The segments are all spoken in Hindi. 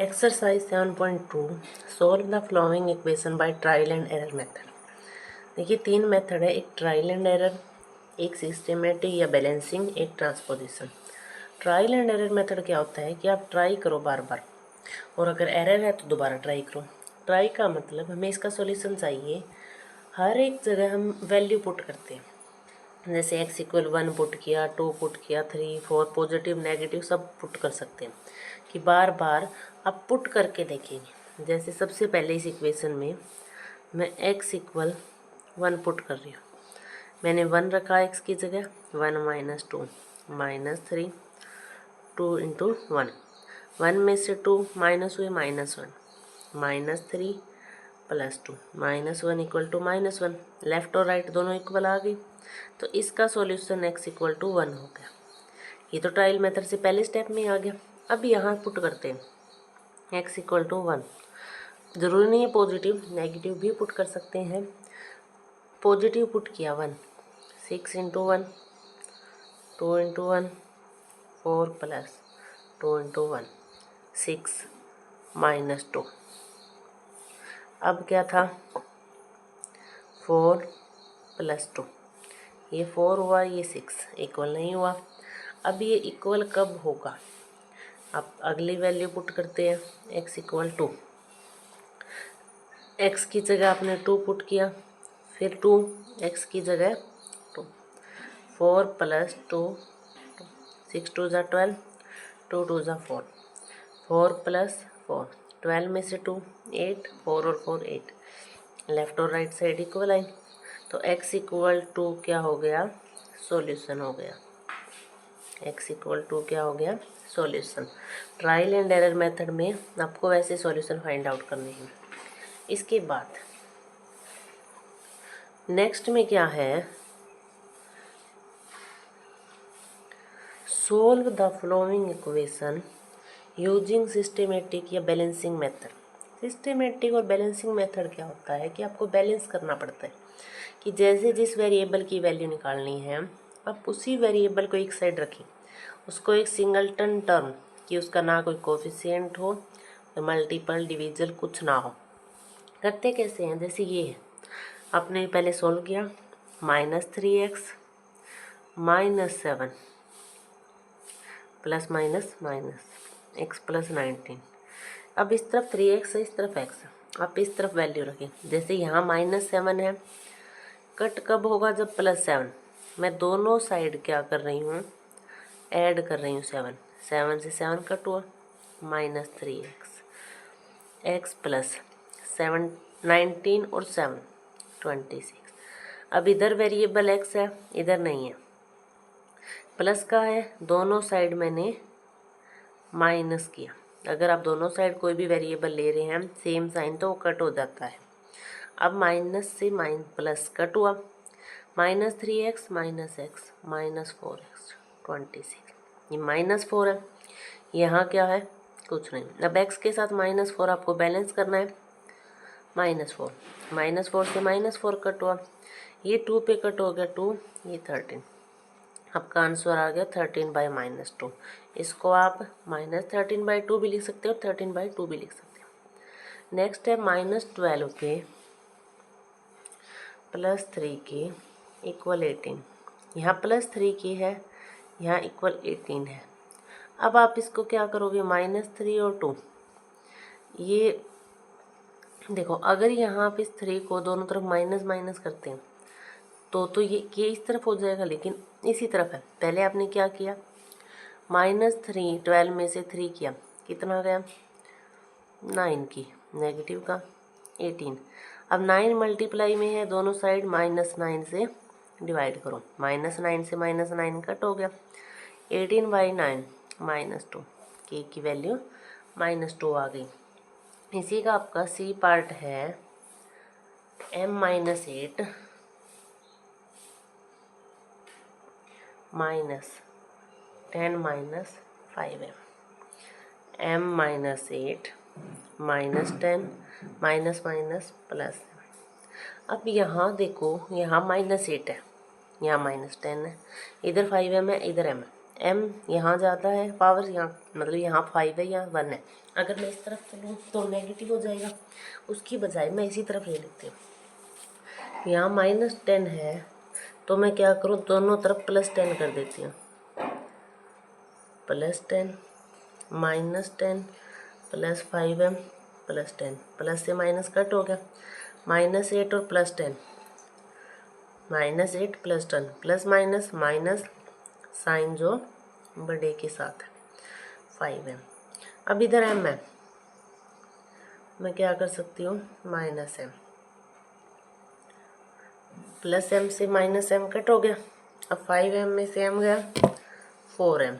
Exercise 7.2 solve the following equation by trial and error method. देखिए 3 मेथड है, एक ट्रायल एंड एरर, एक सिस्टेमेटिक या बैलेंसिंग, एक transposition. Trial and error method क्या होता है कि आप ट्राई करो बार बार, और अगर एरर है तो दोबारा ट्राई करो। ट्राई का मतलब हमें इसका सॉल्यूशन चाहिए, हर एक जगह हम वैल्यू पुट करते हैं। जैसे x = 1 पुट किया, 2 पुट किया, 3, 4, पॉजिटिव नेगेटिव सब पुट कर सकते हैं कि बार बार आप पुट करके देखेंगे। जैसे सबसे पहले इस इक्वेशन में मैं x = 1 पुट कर रही हूँ। मैंने 1 रखा x की जगह, 1 - 2 -3, 2 × 1, 1 में से 2 माइनस हुए -1, -3 + 2, -1 = -1, लेफ्ट और राइट दोनों इक्वल आ गई। तो इसका सॉल्यूशन x = 1 हो गया। ये तो ट्रायल मेथड से पहले स्टेप में आ गया। अब यहाँ पुट करते हैं x = 1। ज़रूरी नहीं है पॉजिटिव, नेगेटिव भी पुट कर सकते हैं। पॉजिटिव पुट किया 1, 6 × 1, 2 × 1, 4 + 2 × 1, 6 - 2। अब क्या था, 4 + 2, ये 4 हुआ, ये 6 इक्वल नहीं हुआ। अब ये इक्वल कब होगा, आप अगली वैल्यू पुट करते हैं x = 2। x की जगह आपने 2 पुट किया, फिर 2, x की जगह 2, 4 + 2, 6 × 2 = 12, 2 × 2 = 4, 4 + 4, 12 में से 2, 8, 4 और 4 8, लेफ्ट और राइट साइड इक्वल आई। तो x = 2 क्या हो गया, सॉल्यूशन हो गया। x = 2 क्या हो गया, solution. Trial and error method में आपको वैसे सॉल्यूशन फाइंड आउट करने हैं। इसके बाद नेक्स्ट में क्या है, solve the following equation using systematic या बैलेंसिंग मेथड। सिस्टेमेटिक और बैलेंसिंग मेथड क्या होता है कि आपको बैलेंस करना पड़ता है कि जैसे जिस वेरिएबल की वैल्यू निकालनी है आप उसी वेरिएबल को एक साइड रखें, उसको एक सिंगलटन टर्म कि उसका ना कोई कोफिशिएंट हो, मल्टीपल डिविजल कुछ ना हो। करते कैसे हैं, जैसे ये है, आपने पहले सोल्व किया, -3x - 7 प्लस माइनस x + 19। अब इस तरफ 3x है, इस तरफ x है, आप इस तरफ वैल्यू रखें। जैसे यहाँ -7 है, कट कब होगा, जब +7। मैं दोनों साइड क्या कर रही हूँ, ऐड कर रही हूँ 7, 7 से 7 कट हुआ, -3x, x + 7 19 और 7 26। अब इधर वेरिएबल x है, इधर नहीं है, प्लस का है, दोनों साइड मैंने माइनस किया। अगर आप दोनों साइड कोई भी वेरिएबल ले रहे हैं सेम साइन तो वो कट हो जाता है। अब माइनस से प्लस कट हुआ, -3x - x -4x 26, ये -4 है, यहाँ क्या है, कुछ नहीं। अब x के साथ -4 आपको बैलेंस करना है, -4, -4 से -4 कट हुआ, ये 2 पे कट हो गया 2, ये 13। आपका आंसर आ गया 13/-2। इसको आप -13/2 भी लिख सकते हो, 13/2 भी लिख सकते हो। नेक्स्ट है -12 के +3 के इक्वल 18। यहाँ +3 की है, यहाँ इक्वल 18 है। अब आप इसको क्या करोगे, -3 और 2, ये देखो, अगर यहाँ आप इस 3 को दोनों तरफ माइनस माइनस करते हैं तो ये इस तरफ हो जाएगा, लेकिन इसी तरफ है। पहले आपने क्या किया, -3, 12 में से 3 किया, कितना गया, 9 की, नेगेटिव का 18। अब 9 मल्टीप्लाई में है, दोनों साइड -9 से डिवाइड करो, -9 से -9 कट हो गया, 18/9 -2, के की वैल्यू -2 आ गई। इसी का आपका सी पार्ट है m - 8 -10 - 5m, m - 8 -10 प्लस। अब यहाँ देखो, यहाँ -8 है, यहाँ -10 है, इधर 5m है, इधर m है, m यहाँ जाता है, पावर यहाँ मतलब यहाँ 5 है, यहाँ 1 है। अगर मैं इस तरफ चलूँ तो नेगेटिव हो जाएगा, उसकी बजाय मैं इसी तरफ ले लेती हूँ। यहाँ -10 है तो मैं क्या करूँ, दोनों तरफ +10 कर देती हूँ। +10 -10 +5m +10, प्लस से माइनस कट हो गया, -8 और +10, -8 +10, प्लस माइनस माइनस साइन जो बड़े के साथ है 5m। अब इधर m है, मैं क्या कर सकती हूँ, -m, +m से -m कट हो गया। अब 5m में से m गया 4m।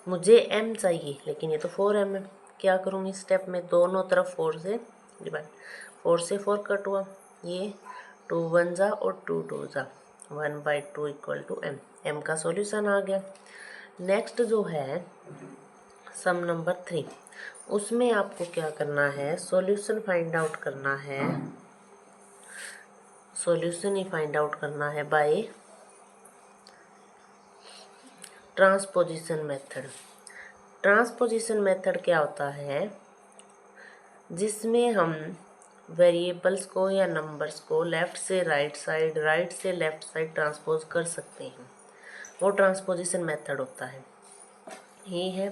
मुझे m चाहिए लेकिन ये तो 4m है। क्या करूँ इस स्टेप में, दोनों तरफ 4 से डिवाइड, 4 से 4 कट हुआ, ये 2 1 जा और 2 2 जा, 1/2 = m। m का सॉल्यूशन आ गया। नेक्स्ट जो है सम नंबर 3, उसमें आपको क्या करना है, सॉल्यूशन फाइंड आउट करना है। सॉल्यूशन ही फाइंड आउट करना है by transposition method. Transposition method क्या होता है, जिसमें हम वेरिएबल्स को या नंबर्स को लेफ़्ट से राइट साइड, राइट से लेफ़्ट साइड ट्रांसपोज कर सकते हैं, वो ट्रांसपोजिशन मेथड होता है। ये है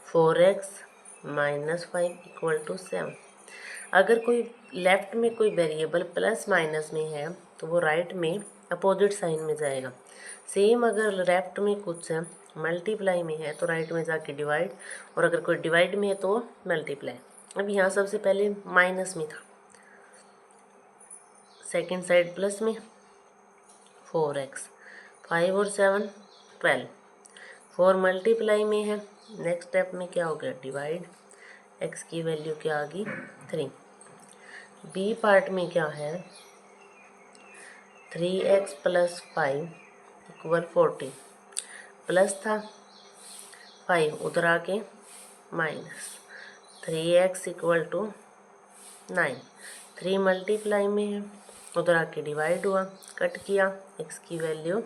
4x - 5 = 7। अगर कोई लेफ़्ट में कोई वेरिएबल प्लस माइनस में है तो वो राइट में अपोजिट साइन में जाएगा। सेम अगर लेफ़्ट में कुछ मल्टीप्लाई में है तो राइट में जाके डिवाइड, और अगर कोई डिवाइड में है तो मल्टीप्लाई। अब यहाँ सबसे पहले माइनस में था, सेकंड साइड प्लस में 4x, 5 और 7 12, 4 मल्टीप्लाई में है, नेक्स्ट स्टेप में क्या हो गया, डिवाइड, x की वैल्यू क्या आ गई 3। बी पार्ट में क्या है, 3x + 5 = 14, प्लस था 5 उधर आके माइनस, 3x = 9, 3 मल्टीप्लाई में है, उधर आके डिवाइड हुआ, कट किया, x की वैल्यू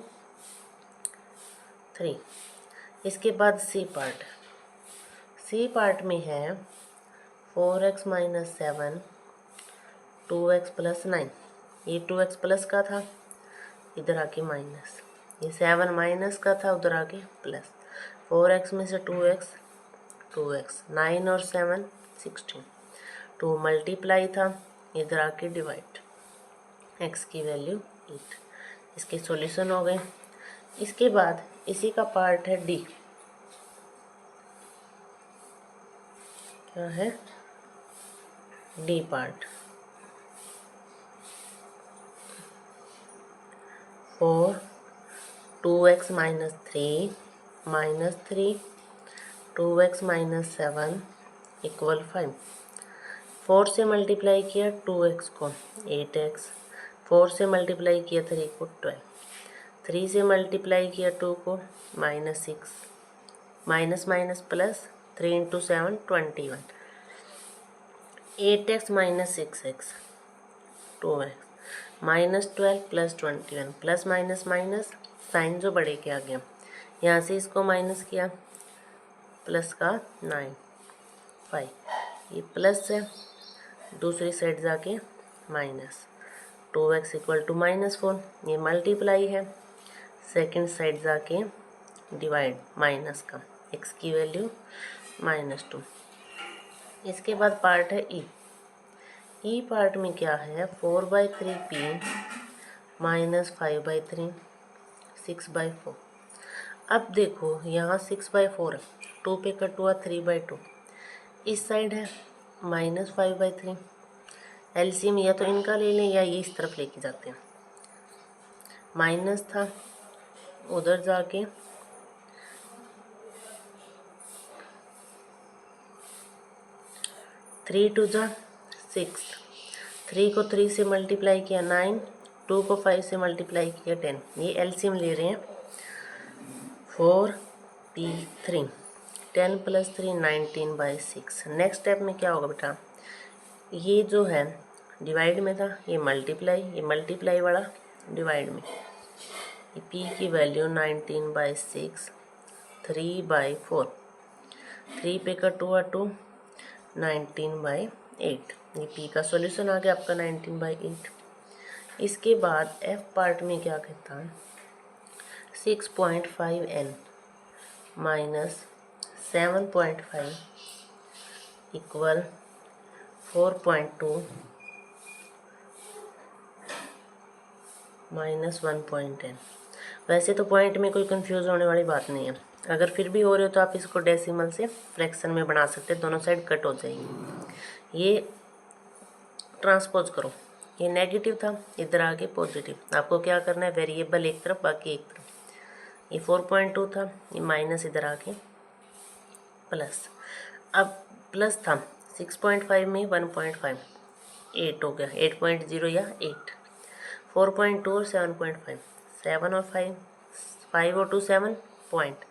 3। इसके बाद सी पार्ट, सी पार्ट में है 4x - 7, 2x + 9, ये 2x प्लस का था, इधर आके माइनस, ये 7 माइनस का था, उधर आके प्लस, 4x में से 2x 2x, 9 और 7 16, 2 मल्टीप्लाई था, इधर आके डिवाइड, x की वैल्यू 8। इसके सॉल्यूशन हो गए। इसके बाद इसी का पार्ट है डी, क्या है डी पार्ट, 4 2x - 3 -3 2x - 7 = 5। 4 से मल्टीप्लाई किया 2x को 8x, 4 से मल्टीप्लाई किया 3 को 12, 3 से मल्टीप्लाई किया 2 को -6, minus minus plus, 3 × 7 21, 8x - 6x 2x, -12 + 21, plus minus minus sign जो बड़े के आ गया, यहाँ से इसको माइनस किया, प्लस का 9 5, ये प्लस है, दूसरी साइड जाके माइनस, 2x = -4, ये मल्टीप्लाई है, सेकंड साइड जाके डिवाइड, माइनस का, x की वैल्यू -2। इसके बाद पार्ट है ई, ई पार्ट में क्या है, 4/3p -5/3 6/4। अब देखो यहाँ 6/4 है, 2 पे कट हुआ 3/2, इस साइड है -5/3, एलसीएम या तो इनका ले लें या ये इस तरफ लेके जाते हैं, माइनस था, उधर जाके 3 × 2 = 6, 3 को 3 से मल्टीप्लाई किया 9, 2 को 5 से मल्टीप्लाई किया 10, ये एलसीएम ले रहे हैं, 4p3, 10 + 3 19/6। नेक्स्ट स्टेप में क्या होगा बेटा, ये जो है डिवाइड में था, ये मल्टीप्लाई वाला डिवाइड में, पी की वैल्यू 19/6, 3/4, 3 पे का 2 और 2, 19/8। ये पी का सॉल्यूशन आ गया आपका 19/8। इसके बाद एफ पार्ट में क्या कहता है, 6.5n माइनस 7.5 इक्वल 4.2 माइनस 1.10। वैसे तो पॉइंट में कोई कंफ्यूज होने वाली बात नहीं है, अगर फिर भी हो रहे हो तो आप इसको डेसिमल से फ्रैक्शन में बना सकते हैं, दोनों साइड कट हो जाएंगी। ये ट्रांसपोज करो, ये नेगेटिव था, इधर आके पॉजिटिव। आपको क्या करना है, वेरिएबल एक तरफ बाकी एक तरफ। ये 4.2 था, ये माइनस इधर आके प्लस। अब प्लस था 6.5 में 1.5, 8 हो गया, 8.0 या 8। 4.2 और 7.5, 7 और 5, 5 और 2 7 पॉइंट,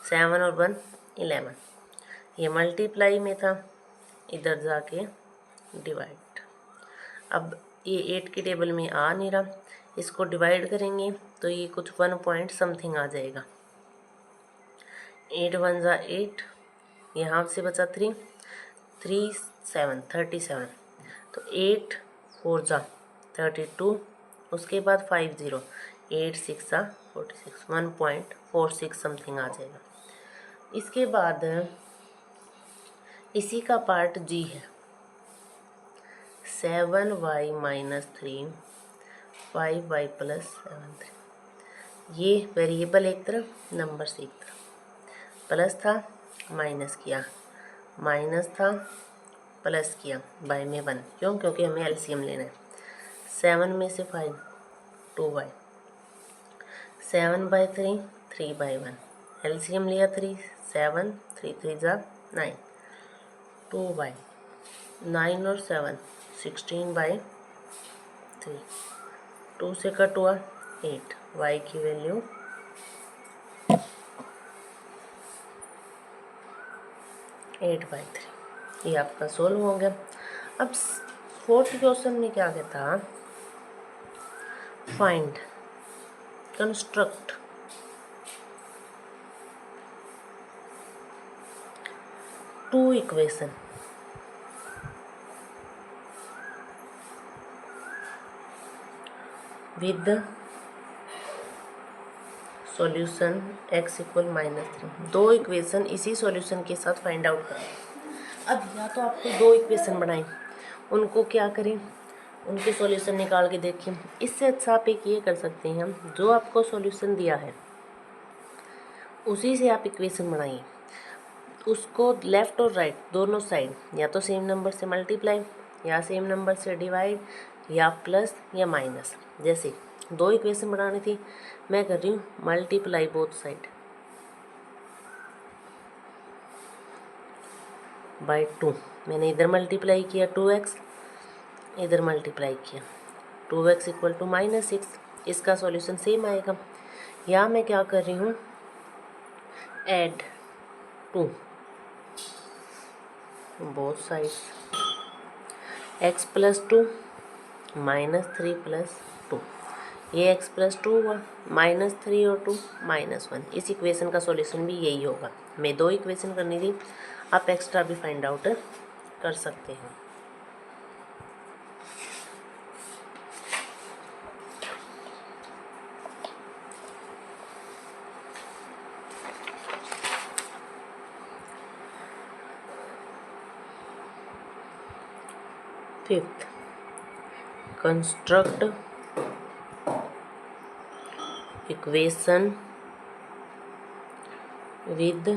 7 और 1 11। ये मल्टीप्लाई में था, इधर जाके डिवाइड। अब ये 8 की टेबल में आ नहीं रहा, इसको डिवाइड करेंगे तो ये कुछ 1 पॉइंट समथिंग आ जाएगा। 8 1 जा 8, यहाँ से बचा 3, 3 7 37। तो 8 4 जा 32, उसके बाद 5 0, 8 6 जा 46, 1.46 समथिंग आ जाएगा। इसके बाद इसी का पार्ट जी है, 7y माइनस 3, 5y प्लस 7 3। ये वेरिएबल एक तरफ, नंबर्स एक तरफ। प्लस था माइनस किया, माइनस था प्लस किया, बाय में 1, क्यों, क्योंकि हमें एलसीएम लेना है। 7 में से 5 2y, 7/3 3/1, एलसीएम लिया 3, 7 3 3 जा 9, 2y, 9 और 7 16/3, 2 से कट हुआ 8, y की वैल्यू 8/3। ये आपका सोल्व हो गया। अब फोर्थ क्वेश्चन में क्या कहता, find construct two equation with solution x equal -3। दो इक्वेशन इसी सॉल्यूशन के साथ फाइंड आउट करें। अब या तो आपको दो इक्वेशन बनाएं, उनको क्या करें, उनके सॉल्यूशन निकाल के देखें। इससे अच्छा आप एक ये कर सकते हैं, जो आपको सॉल्यूशन दिया है उसी से आप इक्वेशन बनाइए, उसको लेफ़्ट और राइट दोनों साइड या तो सेम नंबर से मल्टीप्लाई या सेम नंबर से डिवाइड या प्लस या माइनस। जैसे दो इक्वेशन बनानी थी, मैं कर रही हूँ मल्टीप्लाई बोथ साइड बाय 2। मैंने इधर मल्टीप्लाई किया 2x, इधर मल्टीप्लाई किया 2x इक्वल टू -6। इसका सॉल्यूशन सेम आएगा। या मैं क्या कर रही हूँ, ऐड 2 बोथ साइड्स, x + 2 -3 + 2, ये x + 2 हुआ, -3 और 2 -1। इस इक्वेशन का सॉल्यूशन भी यही होगा। मैं दो इक्वेशन करनी थी, आप एक्स्ट्रा भी फाइंड आउट कर सकते हैं। Fifth, construct equation with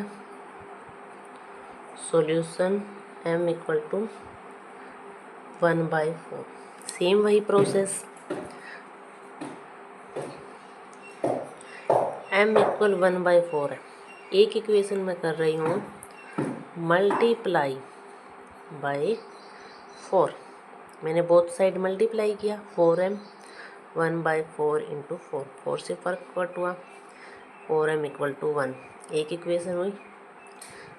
solution m equal to 1/4। Same वही प्रोसेस, m इक्वल 1/4 है। एक इक्वेशन में कर रही हूँ मल्टीप्लाई बाय 4। मैंने बोथ साइड मल्टीप्लाई किया, 4m 1/4 इंटू 4, 4 से फर्क कट हुआ, 4m इक्वल टू 1। एक इक्वेशन हुई।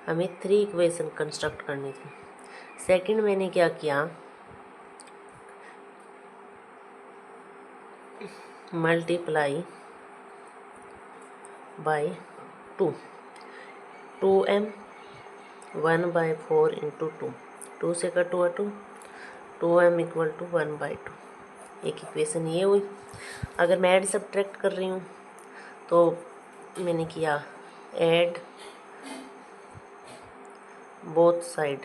हमें 3 इक्वेशन कंस्ट्रक्ट करनी थी। सेकंड मैंने क्या किया, मल्टीप्लाई बाई 2, 2m 1/4 इंटू 2, 2 से कट हुआ 2, 2m इक्वल टू 1/2। एक इक्वेशन ये हुई। अगर मैं ऐड सब्ट्रैक्ट कर रही हूँ तो मैंने किया add both side,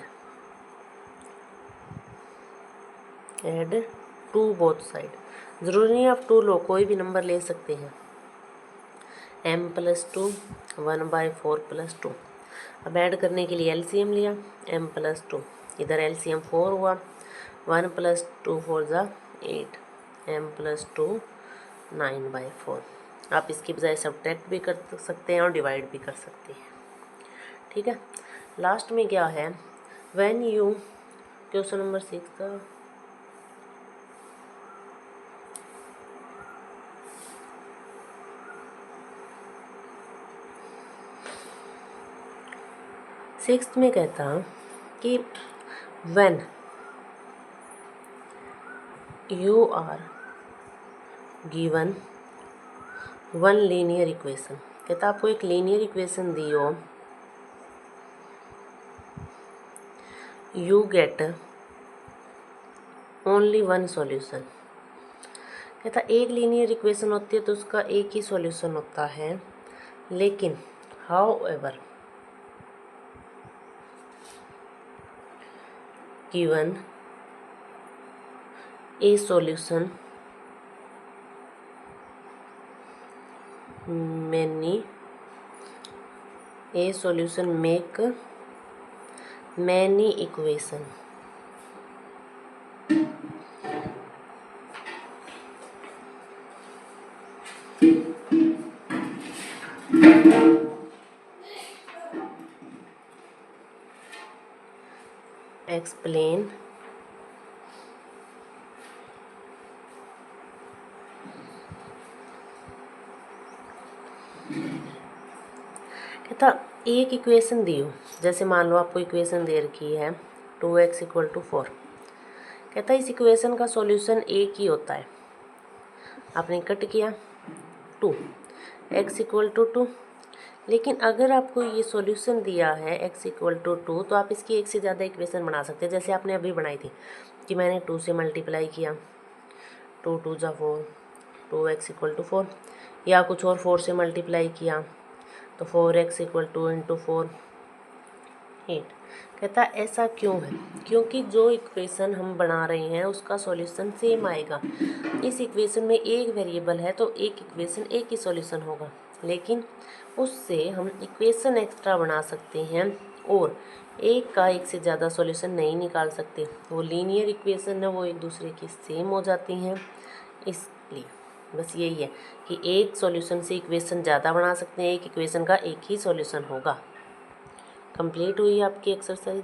add to both side, ज़रूरी नहीं आप 2 लो, कोई भी नंबर ले सकते हैं। m + 2 1/4 + 2। अब ऐड करने के लिए एलसीएम लिया, m + 2, इधर एलसीएम 4 हुआ, 1 + 2 4 = 8, m + 2 9/4। आप इसकी बजाय सब्ट्रैक्ट भी कर सकते हैं और डिवाइड भी कर सकते हैं। ठीक है, लास्ट में क्या है, व्हेन यू, क्वेश्चन नंबर 6 का 6th में कहता कि when you are given one linear equation, कहता आपको एक लीनियर इक्वेशन दी हो, you get only one solution. कहता एक लीनियर इक्वेशन होती है तो उसका एक ही सॉल्यूशन होता है, लेकिन how ever given A solution make many equation. Explain कहता एक इक्वेशन दी हो, जैसे मान लो आपको इक्वेशन दे रखी है 2x = 4। कहता इस इक्वेशन का सॉल्यूशन एक ही होता है, आपने कट किया 2, x = 2। लेकिन अगर आपको ये सॉल्यूशन दिया है x = 2 तो आप इसकी एक से ज़्यादा इक्वेशन बना सकते हैं, जैसे आपने अभी बनाई थी कि मैंने 2 से मल्टीप्लाई किया, 2 × 2 = 4, 2x = 4, या कुछ और 4 से मल्टीप्लाई किया तो 4x = 2 × 4 8। कहता ऐसा क्यों है, क्योंकि जो इक्वेशन हम बना रहे हैं उसका सॉल्यूशन सेम आएगा। इस इक्वेशन में एक वेरिएबल है तो एक इक्वेशन एक ही सॉल्यूशन होगा, लेकिन उससे हम इक्वेशन एक्स्ट्रा बना सकते हैं और एक का एक से ज़्यादा सॉल्यूशन नहीं निकाल सकते। वो लीनियर इक्वेशन है वो एक दूसरे की सेम हो जाती हैं, इसलिए बस यही है कि एक सॉल्यूशन से इक्वेशन ज़्यादा बना सकते हैं, एक इक्वेशन का एक ही सॉल्यूशन होगा। कंप्लीट हुई आपकी एक्सरसाइज।